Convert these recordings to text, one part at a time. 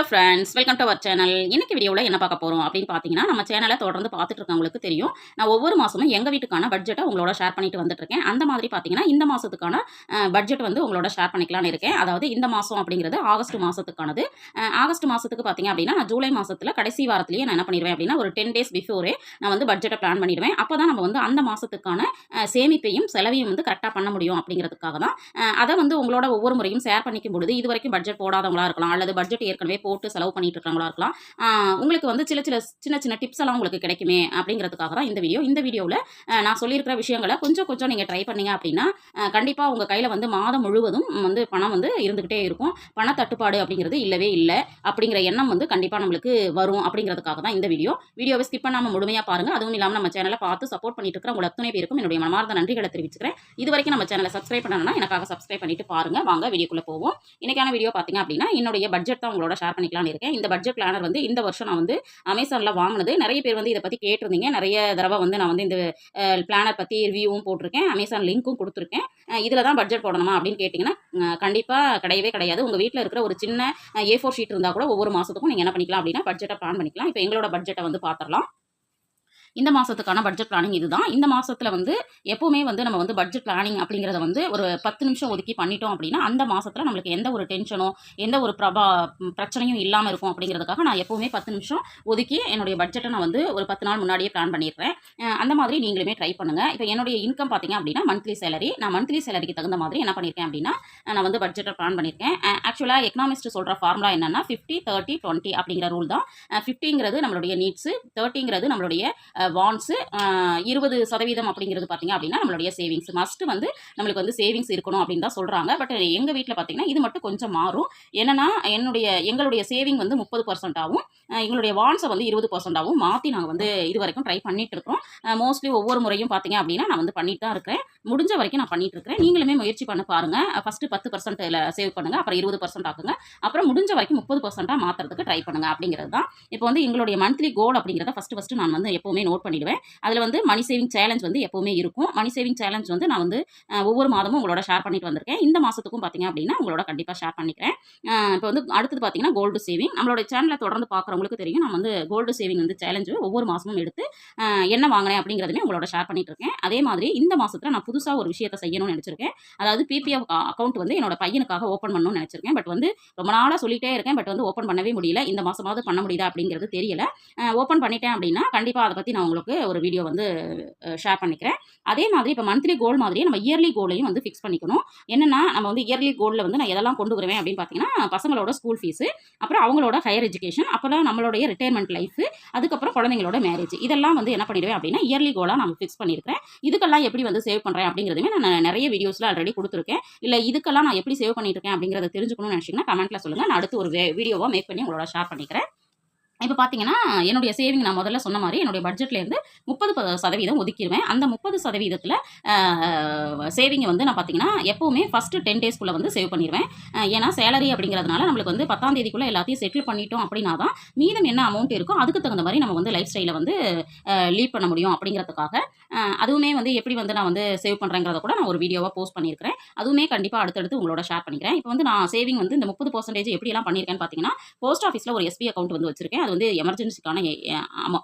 Friends, welcome to our channel. இன்னைக்கு வீடியோவில் என்ன பார்க்க போகிறோம் அப்படின்னு பார்த்தீங்கன்னா, நம்ம சேனலை தொடர்ந்து பார்த்துட்டு இருக்கவங்களுக்கு தெரியும். நான் ஒவ்வொரு மாதமும் எங்கள் வீட்டுக்கான பட்ஜெட்டை உங்களோட ஷேர் பண்ணிட்டு வந்துட்டுருக்கேன். அந்த மாதிரி பார்த்தீங்கன்னா, இந்த மாதத்துக்கான பட்ஜெட் வந்து உங்களோட ஷேர் பண்ணிக்கலாம்னு இருக்கேன். அதாவது இந்த மாதம் அப்படிங்கிறது ஆகஸ்ட் மாதத்துக்கானது. ஆகஸ்ட் மாதத்துக்கு பார்த்தீங்க அப்படின்னா, நான் ஜூலை மாதத்தில் கடைசி வாரத்திலேயே நான் என்ன பண்ணிடுவேன் அப்படின்னா, ஒரு 10 டேஸ் பிஃபோரே நான் வந்து பட்ஜெட்டை பிளான் பண்ணிடுவேன். அப்போ தான் நம்ம வந்து அந்த மாதத்துக்கான சேமிப்பையும் செலவையும் வந்து கரெக்டாக பண்ண முடியும் அப்படிங்கிறதுக்காக தான். அதை வந்து உங்களோட ஒவ்வொரு முறையும் ஷேர் பண்ணிக்கும் பொழுது இது வரைக்கும் பட்ஜெட் போடாதவங்களா இருக்கலாம், அல்லது பட்ஜெட் ஏற்கனவே போட்டு செலவு பண்ணிட்டு இருக்காங்களா இருக்கலாம். உங்களுக்கு வந்து சின்ன சின்ன டிப்ஸ் எல்லாம் உங்களுக்கு கிடைக்குமே அப்படிங்கிறதுக்காக தான் இந்த வீடியோ. இந்த வீடியோவில் நான் சொல்லியிருக்கிற விஷயங்களை கொஞ்சம் கொஞ்சம் நீங்கள் ட்ரை பண்ணீங்க அப்படின்னா கண்டிப்பாக உங்கள் கையில் வந்து மாதம் முழுவதும் வந்து பணம் வந்து இருந்துக்கிட்டே இருக்கும். பண தட்டுப்பாடு அப்படிங்கிறது இல்லவே இல்லை அப்படிங்கிற எண்ணம் வந்து கண்டிப்பாக நம்மளுக்கு வரும் அப்படிங்கிறதுக்காக தான் இந்த வீடியோவை ஸ்கிப் பண்ணாமல் முழுமையாக பாருங்கள். அதுவும் இல்லாமல் நம்ம சேனலை பார்த்து சப்போர்ட் பண்ணிட்டு இருக்கிற உங்கள் அத்தனை பேருக்கும் என்னுடைய மனமார்ந்த நன்றிகளை தெரிவிச்சுக்கிறேன். இது வரைக்கும் நம்ம சேனலை சப்ஸ்கிரைப் பண்ணணும்னா எனக்காக சப்ஸ்கிரைப் பண்ணிட்டு பாருங்க. வாங்க வீடியோக்குள்ளே போவோம். இன்னைக்கான வீடியோ பார்த்தீங்க அப்படின்னா, என்னுடைய பட்ஜெட் தான் உங்களோட ஷேர் பண்ணிக்கலாம்னு இருக்கேன். இந்த பட்ஜெட் பிளானர் வந்து இந்த வருஷம் நான் வந்து அமேசானில் வாங்கினது. நிறைய பேர் வந்து இதை பற்றி கேட்டிருந்தீங்க. நிறைய தடவை வந்து நான் வந்து இந்த பிளானர் பற்றி ரிவ்யூவும் போட்டிருக்கேன், அமேசான் லிங்க்கும் கொடுத்துருக்கேன். இதில் தான் பட்ஜெட் போடணுமா அப்படின்னு கேட்டிங்கன்னா கண்டிப்பாக கிடையவே கிடையாது. உங்கள் வீட்டில் இருக்கிற ஒரு சின்ன A4 ஷீட் இருந்தால் கூட ஒவ்வொரு மாதத்துக்கும் நீங்கள் என்ன பண்ணிக்கலாம் அப்படின்னா பட்ஜெட்டை பிளான் பண்ணிக்கலாம். இப்போ எங்களோட பட்ஜெட்டை வந்து பார்த்துடலாம். இந்த மாதத்துக்கான பட்ஜெட் பிளானிங் இதுதான். இந்த மாதத்தில் வந்து எப்போவுமே வந்து நம்ம வந்து பட்ஜெட் பிளானிங் அப்படிங்கிறத வந்து ஒரு 10 நிமிஷம் ஒதுக்கி பண்ணிட்டோம் அப்படின்னா அந்த மாதத்தில் நம்மளுக்கு எந்த ஒரு டென்ஷனோ எந்த ஒரு பிரச்சனையும் இல்லாமல் இருக்கும் அப்படிங்கிறதுக்காக நான் எப்போவுமே 10 நிமிஷம் ஒதுக்கி என்னுடைய பட்ஜெட்டை நான் வந்து ஒரு 10 நாள் முன்னாடியே பிளான் பண்ணிடுறேன். அந்த மாதிரி நீங்களுமே ட்ரை பண்ணுங்கள். இப்போ என்னுடைய இன்கம் பார்த்தீங்க அப்படின்னா மந்த்லி சேலரி. நான் மந்த்லி சேலரிக்கு தகுந்த மாதிரி என்ன பண்ணியிருக்கேன் அப்படின்னா நான் வந்து பட்ஜெட்டை பிளான் பண்ணியிருக்கேன். ஆக்சுவலாக எக்கனாமிஸ்ட் சொல்கிற ஃபார்முலா என்னென்னா 50, 30, 20 அப்படிங்கிற ரூல் தான். 50ங்கிறது நம்மளுடைய நீட்ஸு, 30ங்கிறது நம்மளுடைய வான்ஸு, 20% அப்படிங்கிறது பார்த்தீங்க அப்படின்னா நம்மளுடைய சேவிங்ஸ். மஸ்ட் வந்து நம்மளுக்கு வந்து சேவிங்ஸ் இருக்கணும் அப்படின்னு தான் சொல்கிறாங்க. பட் எங்கள் வீட்டில் பார்த்தீங்கன்னா இது மட்டும் கொஞ்சம் மாறும். என்னென்னா எங்களுடைய சேவிங் வந்து 30% ஆகும், எங்களுடைய வான்ஸை வந்து 20% மாற்றி நாங்கள் வந்து இது வரைக்கும் ட்ரை பண்ணிட்டு இருக்கோம். மோஸ்ட்லி ஒவ்வொரு முறையும் பார்த்தீங்க அப்படின்னா நான் வந்து பண்ணிட்டு தான் இருக்கிறேன். முடிஞ்ச வரைக்கும் நான் பண்ணிட்டு இருக்கிறேன். நீங்களுமே முயற்சி பண்ண பாருங்கள். ஃபஸ்ட்டு 10% சேவ் பண்ணுங்கள், அப்புறம் 20% ஆக்குங்க, அப்புறம் முடிஞ்ச வரைக்கும் 30% மாற்றுறதுக்கு ட்ரை பண்ணுங்கள் அப்படிங்கிறது தான். இப்போ வந்து எங்களுடைய மந்த்லி கோல் அப்படிங்கிறத ஃபஸ்ட்டு நான் வந்து எப்போவுமே நோட் பண்ணிடுவேன். அதில் வந்து மணி சேவிங் சேலஞ்ச் வந்து எப்போவுமே இருக்கும். மணி சேவிங் சேலஞ்ச் வந்து நான் வந்து ஒவ்வொரு மாதமும் உங்களோட ஷேர் பண்ணிட்டு வந்திருக்கேன். இந்த மாதத்துக்கும் பார்த்தீங்க அப்படின்னா உங்களோட கண்டிப்பாக ஷேர் பண்ணிக்கிறேன். இப்போ வந்து அடுத்தது பார்த்தீங்கன்னா கோல்டு சேவிங். நம்மளோட சேனலை தொடர்ந்து பார்க்குறவங்களுக்கு தெரியும், நான் வந்து கோல்டு சேவிங் வந்து சேலஞ்சு ஒவ்வொரு மாதமும் எடுத்து என்ன வாங்கினேன் அப்படிங்கிறதுமே உங்களோட ஷேர் பண்ணிட்டு இருக்கேன். அதே மாதிரி இந்த மாதத்தில் நான் புதுசாக ஒரு விஷயத்தை செய்யணும்னு நினச்சிருக்கேன். அதாவது PPF அக்கௌண்ட் வந்து என்னோட பையனுக்காக ஓப்பன் பண்ணணும்னு நினச்சிருக்கேன். பட் வந்து ரொம்ப நாளாக சொல்லிட்டே இருக்கேன், பட் வந்து ஓப்பன் பண்ணவே முடியல. இந்த மாதமாவது பண்ண முடியுதா அப்படிங்கிறது தெரியல. ஓப்பன் பண்ணிட்டேன் அப்படின்னா கண்டிப்பாக அதை பற்றி நான் உங்களுக்கு ஒரு வீடியோ வந்து ஷேர் பண்ணிக்கிறேன். அதே மாதிரி இப்போ மந்த்லி கோல் மாதிரியே நம்ம இயர்லி கோலையும் வந்து ஃபிக்ஸ் பண்ணிக்கணும். என்னென்னா நம்ம வந்து இயர்லி கோலில் வந்து நான் எதெல்லாம் கொண்டு வருவேன் அப்படின்னு பார்த்தீங்கன்னா பசங்களோட ஸ்கூல் ஃபீஸு, அப்புறம் அவங்களோட ஹையர் எஜுகேஷன், அப்புறம் நம்மளுடைய ரிட்டையர்மெண்ட் லைஃப், அதுக்கப்புறம் குழந்தைங்களோட மேரேஜ், இதெல்லாம் வந்து என்ன பண்ணிடுவேன் அப்படின்னா இயர்லி கோலாக நான் ஃபிக்ஸ் பண்ணியிருக்கிறேன். இதுக்கெல்லாம் எப்படி வந்து சேவ் பண்ணுறேன் அப்படிங்கிறதுமே நான் நிறைய வீடியோஸில் ஆல்ரெடி கொடுத்துருக்கேன். இல்லை இதுக்கெல்லாம் நான் எப்படி சேவ் பண்ணிட்டு இருக்கேன் அப்படிங்கிறத தெரிஞ்சுக்கணும்னு நினச்சிங்கன்னா கமெண்ட்டில் சொல்லுங்கள். நான் அடுத்து ஒரு வீடியோவாக மேக் பண்ணி உங்களோட ஷேர் பண்ணிக்கிறேன். இப்போ பார்த்தீங்கன்னா என்னுடைய சேவிங் நான் முதல்ல சொன்ன மாதிரி என்னுடைய பட்ஜெட்லேருந்து 30% ஒதுக்கிடுவேன். அந்த 30%த்தில் சேவிங்கை வந்து நான் பார்த்தீங்கன்னா எப்போவுமே ஃபஸ்ட்டு 10 டேஸ்க்குள்ளே வந்து சேவ் பண்ணிடுவேன். ஏன்னா சேலரி அப்படிங்கிறதுனால நம்மளுக்கு வந்து 10ஆம் தேதிக்குள்ளே எல்லாத்தையும் செட்டில் பண்ணிட்டோம் அப்படின்னா தான் மீதம் என்ன அமௌண்ட் இருக்கோ அதுக்கு தகுந்த மாதிரி நம்ம வந்து லைஃப் ஸ்டைலை வந்து லீட் பண்ண முடியும் அப்படிங்கிறதுக்காக. அதுவுமே வந்து எப்படி வந்து நான் வந்து சேவ் பண்ணுறேங்கிறத கூட நான் ஒரு வீடியோவாக போஸ்ட் பண்ணியிருக்கிறேன். அதுவுமே கண்டிப்பாக அடுத்தடுத்து உங்களோட ஷேர் பண்ணிக்கிறேன். இப்போ வந்து நான் சேவிங் வந்து இந்த 30% எப்படியெல்லாம் பண்ணியிருக்கேன்னு பார்த்தீங்கன்னா போஸ்ட் ஆஃபீஸில் ஒரு SB அக்கௌண்ட் வந்து வச்சிருக்கேன். அது வந்து எமர்ஜென்சிக்கான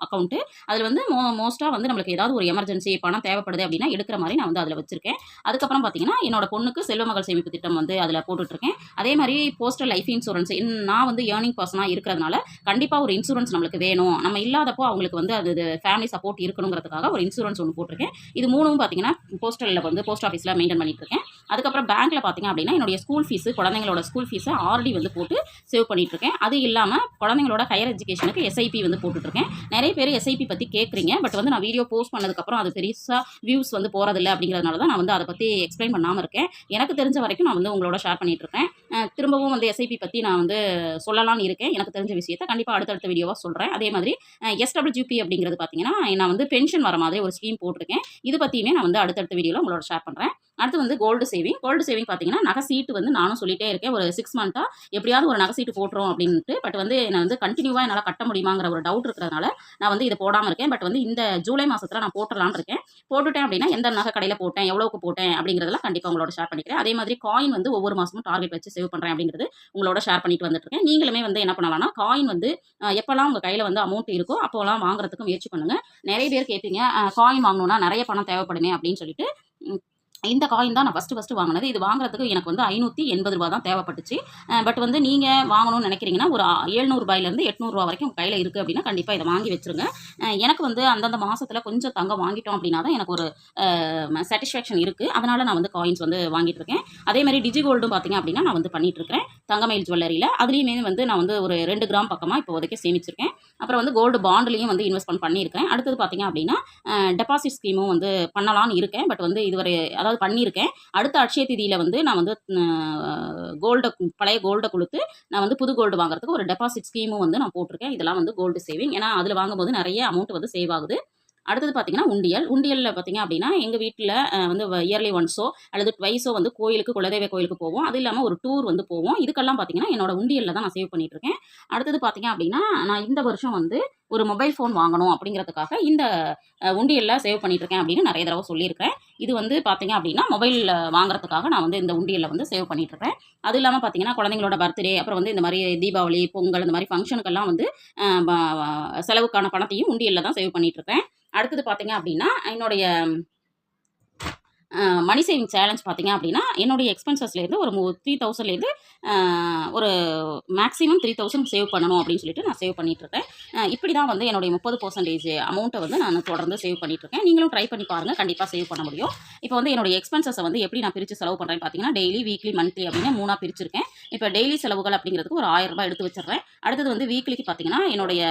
அக்கௌண்ட்டு. அதில் வந்து மோஸ்ட்டாக வந்து நம்மளுக்கு ஏதாவது ஒரு எமர்ஜென்சி பணம் தேவைப்படுது அப்படின்னா எடுக்கிற மாதிரி நான் வந்து அதில் வச்சிருக்கேன். அதுக்கப்புறம் பார்த்தீங்கன்னா என்னோட பொண்ணுக்கு செல்வமகள் சேமிப்பு திட்டம் வந்து அதில் போட்டுட்ருக்கேன். அதே மாதிரி போஸ்டல் லைஃப் இன்சூரன்ஸ் நான் வந்து ஏர்னிங் பர்சனாக இருக்கிறதுனால கண்டிப்பாக ஒரு இன்சூரன்ஸ் நம்மளுக்கு வேணும். நம்ம இல்லாதப்போ அவங்களுக்கு வந்து அது ஃபேமிலி சப்போர்ட் இருக்கணுங்கிறதுக்காக ஒரு இன்சூரன்ஸ் ஒன்று போட்டிருக்கேன். இது மூணும் பார்த்தீங்கன்னா போஸ்டலில் வந்து போஸ்ட் ஆஃபீஸில் மெயின்டைன் பண்ணிட்டு இருக்கேன். அதுக்கப்புறம் பேங்க்கில் பார்த்தீங்க அப்படின்னா என்னுடைய ஸ்கூல் ஃபீஸு, குழந்தைங்களோட ஸ்கூல் ஃபீஸை ஆர்டி வந்து போட்டு சேவ் பண்ணிட்டு இருக்கேன். அது இல்லாமல் குழந்தைங்களோட ஹையர் எஜுகேஷனுக்கு SIP வந்து போட்டுட்ருக்கேன். நிறைய பேர் SIP பற்றி கேட்குறீங்க. பட் வந்து நான் வீடியோ போஸ்ட் பண்ணதுக்கப்புறம் அது பெருசாக வியூஸ் வந்து போகிறதில்ல அப்படிங்கிறதுனால தான் நான் வந்து அதை பற்றி எக்ஸ்பிளைன் பண்ணாமல் இருக்கேன். எனக்கு தெரிஞ்ச வரைக்கும் நான் வந்து உங்களோட ஷேர் பண்ணிகிட்ருக்கேன். திரும்பவும் வந்து SIP பற்றி நான் வந்து சொல்லலாம்னு இருக்கேன். எனக்கு தெரிஞ்ச விஷயத்தை கண்டிப்பாக அடுத்தடுத்த வீடியோவாக சொல்கிறேன். அதே மாதிரி SWP அப்படிங்கிறது பார்த்தீங்கன்னா நான் வந்து பென்ஷன் வர மாதிரி ஒரு ஸ்கீம் போட்டிருக்கேன். இது பற்றியுமே நான் வந்து அடுத்தடுத்த வீடியோவில் உங்களோட ஷேர் பண்ணுறேன். அடுத்து வந்து கோல்டு சேவிங். கோல்டு சேவிங் பார்த்தீங்கன்னா, நகை சீட்டு வந்து நானும் சொல்லிட்டே இருக்கேன். ஒரு 6 மந்த்தா எப்படியாவது ஒரு நகை சீட்டு போட்டுரும் அப்படின்ட்டு. பட் வந்து நான் வந்து கன்டினியூவா என்னால கட்ட முடியுமாங்கிற ஒரு டவுட் இருக்கிறதுனால, நான் வந்து இத போடாம இருக்கேன். பட் வந்து இந்த ஜூலை மாசத்துல நான் போட்டுறலாம்னு இருக்கேன். போட்டுட்டேன் அப்படின்னா, எந்த நகை கடையில போட்டேன், எவ்வளவுக்கு போட்டேன் அப்படிங்கிறதெல்லாம் கண்டிப்பா உங்களோட ஷேர் பண்ணிக்கிறேன். அதே மாதிரி காயின் வந்து ஒவ்வொரு மாசமும் டார்கெட் வச்சு சேவ் பண்றேன் அப்படிங்கிறது உங்களோட ஷேர் பண்ணிட்டு வந்துட்டு இருக்கேன். நீங்களுமே வந்து என்ன பண்ணலாம்னா, காயின் வந்து எப்பலாம் உங்க கையில வந்து அமௌண்ட் இருக்கோ, அப்போலாம் வாங்குறதுக்கு முயற்சி பண்ணுங்க. நெறைய பேர் கேட்பீங்க, காயின் வாங்கணும்னா நெறைய பணம் தேவைப்படுமே அப்படின்னு சொல்லிட்டு. ம். இந்த காயின் தான் நான் ஃபர்ஸ்ட்டு வாங்குனது. இது வாங்குறதுக்கு எனக்கு வந்து ரூ. 580 தான் தேவைப்பட்டுச்சு. பட் வந்து நீங்க வாங்கணும்னு நெனைக்கிறீங்கன்னா, ஒரு ரூ. 700லேருந்து ரூ. 800 வரைக்கும் உங்க கையில இருக்கு அப்படின்னா, கண்டிப்பா இத வாங்கி வச்சுருங்க. எனக்கு வந்து அந்தந்த மாசத்துல கொஞ்சம் தங்கம் வாங்கிட்டோம் அப்படின்னா தான் எனக்கு ஒரு சாட்டிஸ்ஃபேக்ஷன் இருக்கு. அதனால நான் வந்து காயின்ஸ் வந்து வாங்கிட்டு இருக்கேன். அதே மாரி டிஜி கோல்டும் பார்த்தீங்க அப்படின்னா, நான் வந்து பண்ணிட்டு இருக்கிறேன். தங்கமயில் ஜுவல்லரியில. அதுலயுமே வந்து நான் வந்து ஒரு 2 கிராம் பக்கமா இப்போதைக்கு சேமிச்சிருக்கேன். அப்புறம் வந்து கோல்டு பாண்ட்லயும் வந்து இன்வெஸ்ட்மென்ட் பண்ணியிருக்கேன். அடுத்தது பார்த்தீங்க அப்படின்னா, டெபாசிட் ஸ்கீமும் வந்து பண்ணலான்னு இருக்கேன். பட் வந்து இதுவரை அதாவது பண்ணியிருக்கேன். அடுத்த அட்சய திதியில வந்து நான் வந்து கோல்ட பழைய கோல்ட குடுத்து நான் வந்து புது கோல்டு வாங்குறதுக்கு ஒரு டெபாசிட் ஸ்கீமும் வந்து நான் போட்டிருக்கேன். இதெல்லாம் வந்து கோல்டு சேவிங். ஏன்னா, அதுல வாங்கும்போது நெறைய அமௌண்ட் வந்து சேவ் ஆகுது. அடுத்தது பார்த்தீங்கன்னா, உண்டியல். உண்டியல்ல பார்த்தீங்க அப்படின்னா, எங்க வீட்ல வந்து இயர்லி ஒன்ஸோ அல்லது ட்வைஸோ வந்து கோயிலுக்கு, குலதெய்வ கோயிலுக்கு போவோம். அது இல்லாம ஒரு டூர் வந்து போவோம். இதுக்கெல்லாம் பார்த்தீங்கன்னா, என்னோட உண்டியல்ல தான் நான் சேவ் பண்ணிட்டு இருக்கேன். அடுத்தது பார்த்தீங்க அப்படின்னா, நான் இந்த வருஷம் வந்து ஒரு மொபைல் ஃபோன் வாங்கணும் அப்படிங்கிறதுக்காக இந்த உண்டியல்ல சேவ் பண்ணிட்டு இருக்கேன் அப்படின்னு நெறைய தடவ சொல்லியிருக்கேன். இது வந்து பார்த்தீங்க அப்படின்னா, மொபைல் வாங்குறதுக்காக நான் வந்து இந்த உண்டியல்ல வந்து சேவ் பண்ணிட்டு இருக்கேன். அது இல்லாம பார்த்தீங்கன்னா, குழந்தைங்களோட பர்த்டே, அப்புறம் வந்து இந்த மாரி தீபாவளி, பொங்கல் இந்த மாரி ஃபங்ஷனுக்கெல்லாம் வந்து அ ப செலவுக்கான பணத்தையும் உண்டியல்ல தான் சேவ் பண்ணிட்டு இருக்கேன். அடுத்தது பார்த்தீங்க அப்படின்னா, என்னுடைய மணி சேவிங் சேலஞ்ச் பார்த்தீங்க அப்படின்னா, என்னுடைய எக்ஸ்பென்சஸ்லேருந்து ஒரு 3000லேருந்து ஒரு மேக்ஸிமம் 3000 சேவ் பண்ணணும் அப்படின்னு சொல்லிட்டு நான் சேவ் பண்ணிட்டுருக்கேன். இப்படி தான் வந்து என்னுடைய 30% அமௌண்ட்ட வந்து நான் தொடர்ந்து சேவ் பண்ணிட்டுருக்கேன். நீங்களும் ட்ரை பண்ணி பாருங்க. கண்டிப்பா சேவ் பண்ண முடியும். இப்போ வந்து என்னுடைய எக்ஸ்பென்சஸ வந்து எப்படி நான் பிரிச்சு செலவு பண்றேன்னு பார்த்தீங்கன்னா, டெய்லி, வீக்லி, மந்த்லி அப்படின்னு 3ஆ பிரிச்சிருக்கேன். இப்போ டெய்லி செலவுகள் அப்படிங்கிறதுக்கு ஒரு ரூ. 1000 எடுத்து வச்சுடுறேன். அடுத்தது வந்து வீக்லிக்கு பார்த்தீங்கன்னா, என்னுடைய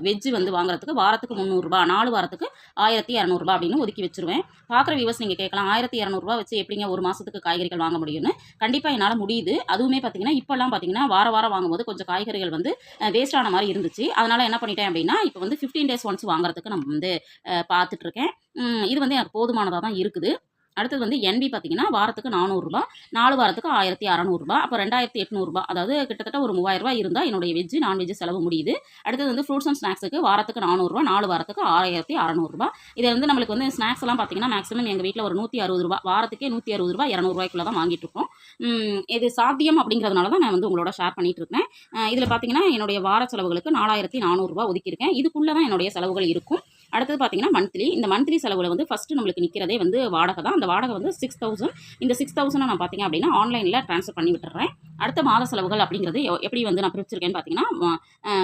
வெஜ் வந்து வாங்குறதுக்கு வாரத்துக்கு ரூ. 300 4 வாரத்துக்கு ரூ. 1200 அப்படின்னு ஒதுக்கி வச்சுருவேன். பார்க்குற வியூவர்ஸ் நீங்க கேட்கலாம், ரூ. 1200 வச்சு எப்படிங்க ஒரு மாசத்துக்கு காய்கறிகள் வாங்க முடியும்னு? கண்டிப்பா என்னால முடியுது. அதுவுமே பார்த்தீங்கன்னா, இப்பலாம் பார்த்தீங்கன்னா, வாரம் வாங்கும்போது கொஞ்சம் காய்கறிகள் வந்து வேஸ்ட் ஆன மாரி இருந்துச்சு. அதனால என்ன பண்ணிட்டேன் அப்படின்னா, இப்போ வந்து 15 டேஸ் ஒன்ஸ் வாங்குறதுக்கு நம்ம வந்து பார்த்துட்டு இருக்கேன். இது வந்து எனக்கு போதுமானதா தான் இருக்குது. அடுத்தது வந்து என்பி பார்த்தீங்கன்னா, வாரத்துக்கு ரூ. 400 4 வாரத்துக்கு ரூ. 1600 அப்போ ரூ. 2800 அதாவது கிட்டத்தட்ட ஒரு ரூ. 3000 இருந்தா என்னுடைய வெஜ், நான்வெஜ் செலவு முடியுது. அடுத்தது வந்து ஃப்ரூட்ஸ் அண்ட் ஸ்நாக்ஸுக்கு வாரத்துக்கு ரூ. 400 4 வாரத்துக்கு ரூ. 1600 இதில வந்து நம்மளுக்கு வந்து ஸ்நாக்ஸ் எல்லாம் பார்த்தீங்கன்னா, மேக்ஸிமம் எங்க வீட்ல ஒரு ரூ. 160 வாரத்துக்கே ரூ. 160 ரூ. 200 தான் வாங்கிட்டு இருக்கோம். இது சாத்தியம் அப்படிங்கிறதுனால தான் நான் வந்து உங்களோட ஷேர் பண்ணிட்டு இருக்கேன். இதில பார்த்தீங்கன்னா, என்னுடைய வார செலவுகளுக்கு ரூ. 4400 ஒதுக்கியிருக்கேன். இதுக்குள்ள தான் என்னுடைய செலவுகள் இருக்கும். அடுத்தது பார்த்தீங்கன்னா, மந்த்லி. இந்த மந்த்லி செலவுல வந்து ஃபர்ஸ்ட்டு நம்மளுக்கு நிற்கிறதே வந்து வாடகை தான். அந்த வாடகை வந்து 6000. இந்த 6000 நான் பார்த்தீங்க அப்படின்னா, ஆன்லைன்ல ட்ரான்ஸ்ஃபர் பண்ணி விட்டுர்றேன். அடுத்த மாத செலவுகள் அப்படிங்கிறது எப்படி வந்து நான் பிரிச்சிருக்கேன்னு பார்த்தீங்கன்னா,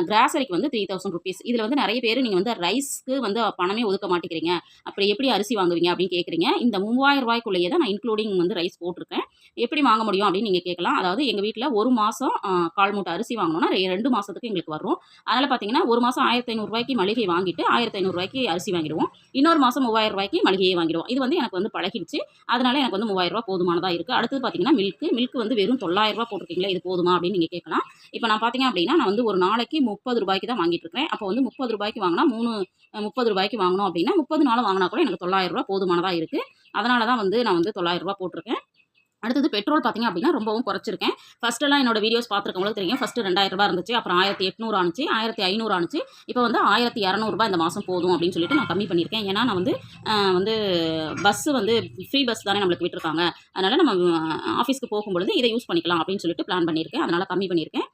கிராசரிக்கு வந்து ₹3000. இதில வந்து நெறைய பேர் நீங்க வந்து ரைஸ்க்கு வந்து பணமே ஒதுக்க மாட்டேங்கிறீங்க. அப்படி எப்படி அரிசி வாங்குவீங்க அப்படின்னு கேட்குறீங்க. இந்த ரூ. 3000க்குள்ளேயே தான் நான் இன்க்ளூடிங் வந்து ரைஸ் போட்டிருக்கேன். எப்படி வாங்க முடியும் அப்படின்னு நீங்க கேட்கலாம். அதாவது எங்க வீட்ல 1 மாசம் 1/4 மூட்டை அரிசி வாங்கணும்னா 2 மாசத்துக்கு எங்களுக்கு வரும். அதனால பார்த்தீங்கன்னா, 1 மாசம் ரூ. 1500 மளிகை வாங்கிட்டு ரூ. 1500 அரிசி வாங்கிடுவோம். இன்னொரு மாசம் ரூ. 3000 மளிகையே வாங்கிடுவோம். இது வந்து எனக்கு வந்து பழகிடுச்சு. அதனால எனக்கு வந்து ரூ. 3000 போதுமானதா இருக்கு. அடுத்தது பார்த்தீங்கன்னா, மில்க் வந்து வெறும் ரூ. 900 போட்டிருக்கீங்களே, இது போதுமா அப்படின்னு நீங்க கேட்கலாம். இப்போ நான் பார்த்தீங்க அப்படின்னா, நான் வந்து ஒரு நாளைக்கு ரூ. 30 தான் வாங்கிட்டு இருக்கிறேன். அப்போ வந்து ரூ. 30 வாங்கினா ரூ. 30 வாங்கணும் அப்படின்னா, 30 நாள் வாங்கினா கூட எனக்கு ரூ. 900 போதுமானதா இருக்கு. அதனால தான் வந்து நான் வந்து ரூ. 900 போட்டிருக்கேன். அடுத்தது பெட்ரோல் பார்த்தீங்க அப்படின்னா, ரொம்பவும் குறைச்சிருக்கேன். ஃபர்ஸ்ட்டெல்லாம் என்னோட வீடியோஸ் பார்த்துருக்கவங்களுக்கு தெரியும். ஃபர்ஸ்ட்டு ரூ. 2000 இருந்துச்சு. அப்புறம் 1800 ஆனுச்சு. 1500 ஆனுச்சு. இப்போ வந்து ரூ. 1200 இந்த மாசம் போதும் அப்படின்னு சொல்லிட்டு நான் கம்மி பண்ணியிருக்கேன். ஏன்னா நான் வந்து வந்து பஸ் வந்து ஃப்ரீ பஸ் தானே நம்மளுக்கு விட்டுருக்காங்க. அதனால நம்ம ஆஃபீஸ்க்கு போகும்பொழுது இதை யூஸ் பண்ணிக்கலாம் அப்படின்னு சொல்லிட்டு பிளான் பண்ணியிருக்கேன். அதனால கம்மி பண்ணியிருக்கேன்.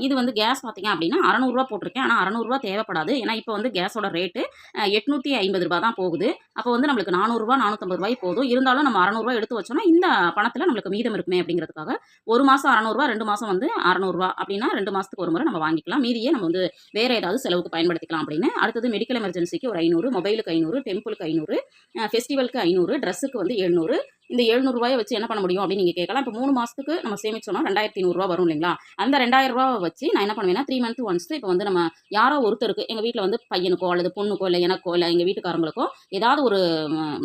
இது வந்து கேஸ் பார்த்தீங்க அப்படின்னா, ரூ. 600 போட்டிருக்கேன். ஆனா ரூ. 600 தேவைப்படாது. ஏன்னா இப்போ வந்து கேஸோட ரேட்டு ரூ. 850 தான் போகுது. அப்போ வந்து நம்மளுக்கு ரூ. 400 ரூ. 450 போதும். இருந்தாலும் நம்ம ரூ. 600 எடுத்து வச்சோம்னா, இந்த பணத்தில நம்மளுக்கு மீதம் இருக்குமே அப்படிங்கிறதுக்காக 1 மாசம் ரூ. 600 2 மாசம் வந்து ரூ. 600 அப்படின்னா 2 மாசத்துக்கு ஒரு முறை நம்ம வாங்கிக்கலாம். மீதியே நம்ம வந்து வேற ஏதாவது செலவுக்கு பயன்படுத்திக்கலாம் அப்படின்னு. அடுத்தது மெடிக்கல் எமர்ஜென்சிக்கு ஒரு 500, மொபைலுக்கு 500, டெம்பிளுக்கு 500, ஃபெஸ்டிவலுக்கு 500, ட்ரெஸ்ஸுக்கு வந்து 700. இந்த ரூ. 700 வச்சு என்ன பண்ண முடியும் அப்படின்னு நீங்க கேட்கலாம். இப்போ 3 மாசத்துக்கு நம்ம சேமிச்சோம்னா ரூ. 2500 வரும் இல்லைங்களா? அந்த ரூ. 2000 வச்சு நான் என்ன பண்ணுவேன்னா, 3 மந்த் ஒன்ஸ் இப்போ வந்து நம்ம யாரோ ஒருத்தருக்கு எங்க வீட்ல வந்து பையனுக்கோ அல்லது பொண்ணுக்கோ இல்ல எனக்கோ இல்ல எங்க வீட்டுக்காரங்களுக்கோ ஏதாவது ஒரு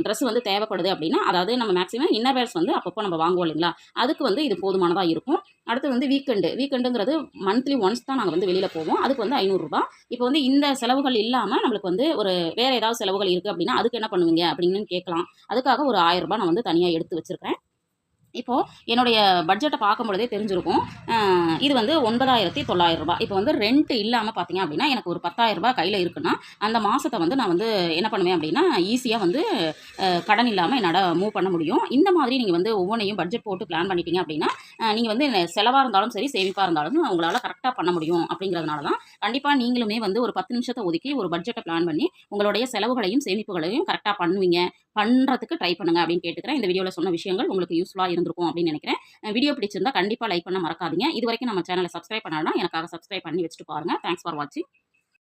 ட்ரெஸ் வந்து தேவைப்படுது அப்படின்னா, அதாவது நம்ம மேக்ஸிமம் இன்னர் வேர்ஸ் வந்து அப்பப்போ நம்ம வாங்குவோம் இல்லைங்களா? அதுக்கு வந்து இது போதுமானதா இருக்கும். அடுத்து வந்து வீக்கெண்டுங்கிறது மந்த்லி ஒன்ஸ் தான் நாங்கள் வந்து வெளியில் போவோம். அதுக்கு வந்து ரூ. 500. இப்போ வந்து இந்த செலவுகள் இல்லாமல் நம்மளுக்கு வந்து ஒரு வேறு ஏதாவது செலவுகள் இருக்குது அப்படின்னா அதுக்கு என்ன பண்ணுவீங்க அப்படின்னு கேட்கலாம். அதுக்காக ஒரு ரூ. 1000 நான் வந்து தனியாக எடுத்து வச்சுருக்கேன். இப்போது என்னுடைய பட்ஜெட்டை பார்க்கும்பொழுதே தெரிஞ்சிருக்கும். இது வந்து ரூ. 9,900. இப்போ வந்து ரெண்ட் இல்லாமல் பார்த்தீங்க அப்படின்னா எனக்கு ஒரு ரூ. 10,000 கையில் இருக்குன்னா அந்த மாதத்தை வந்து நான் வந்து என்ன பண்ணுவேன் அப்படின்னா ஈஸியாக வந்து கடன் இல்லாமல் என்னால் மூவ் பண்ண முடியும். இந்த மாதிரி நீங்கள் வந்து ஒவ்வொன்றையும் பட்ஜெட் போட்டு பிளான் பண்ணிட்டீங்க அப்படின்னா நீங்கள் வந்து செலவாக இருந்தாலும் சரி சேமிப்பாக இருந்தாலும் உங்களால் கரெக்டாக பண்ண முடியும். அப்படிங்கிறதுனால தான் கண்டிப்பாக நீங்களுமே வந்து ஒரு 10 நிமிஷத்தை ஒதுக்கி ஒரு பட்ஜெட்டை பிளான் பண்ணி உங்களுடைய செலவுகளையும் சேமிப்புகளையும் கரெக்டாக பண்ணுறதுக்கு ட்ரை பண்ணுங்க அப்படின்னு கேட்டுக்கிறேன். இந்த வீடியோவில் சொன்ன விஷயங்கள் உங்களுக்கு யூஸ்ஃபுல்லாக இருந்திருக்கும் அப்படின்னு நினைக்கிறேன். வீடியோ பிடிச்சிருந்தா கண்டிப்பாக லைக் பண்ண மறக்காதீங்க. இது வரைக்கும் நம்ம சேனலை சப்ஸ்கிரைப் பண்ணலன்னா எனக்காக சப்ஸ்கிரைப் பண்ணி வச்சுட்டு பாருங்கள். தேங்க்ஸ் ஃபார் வாட்சிங்.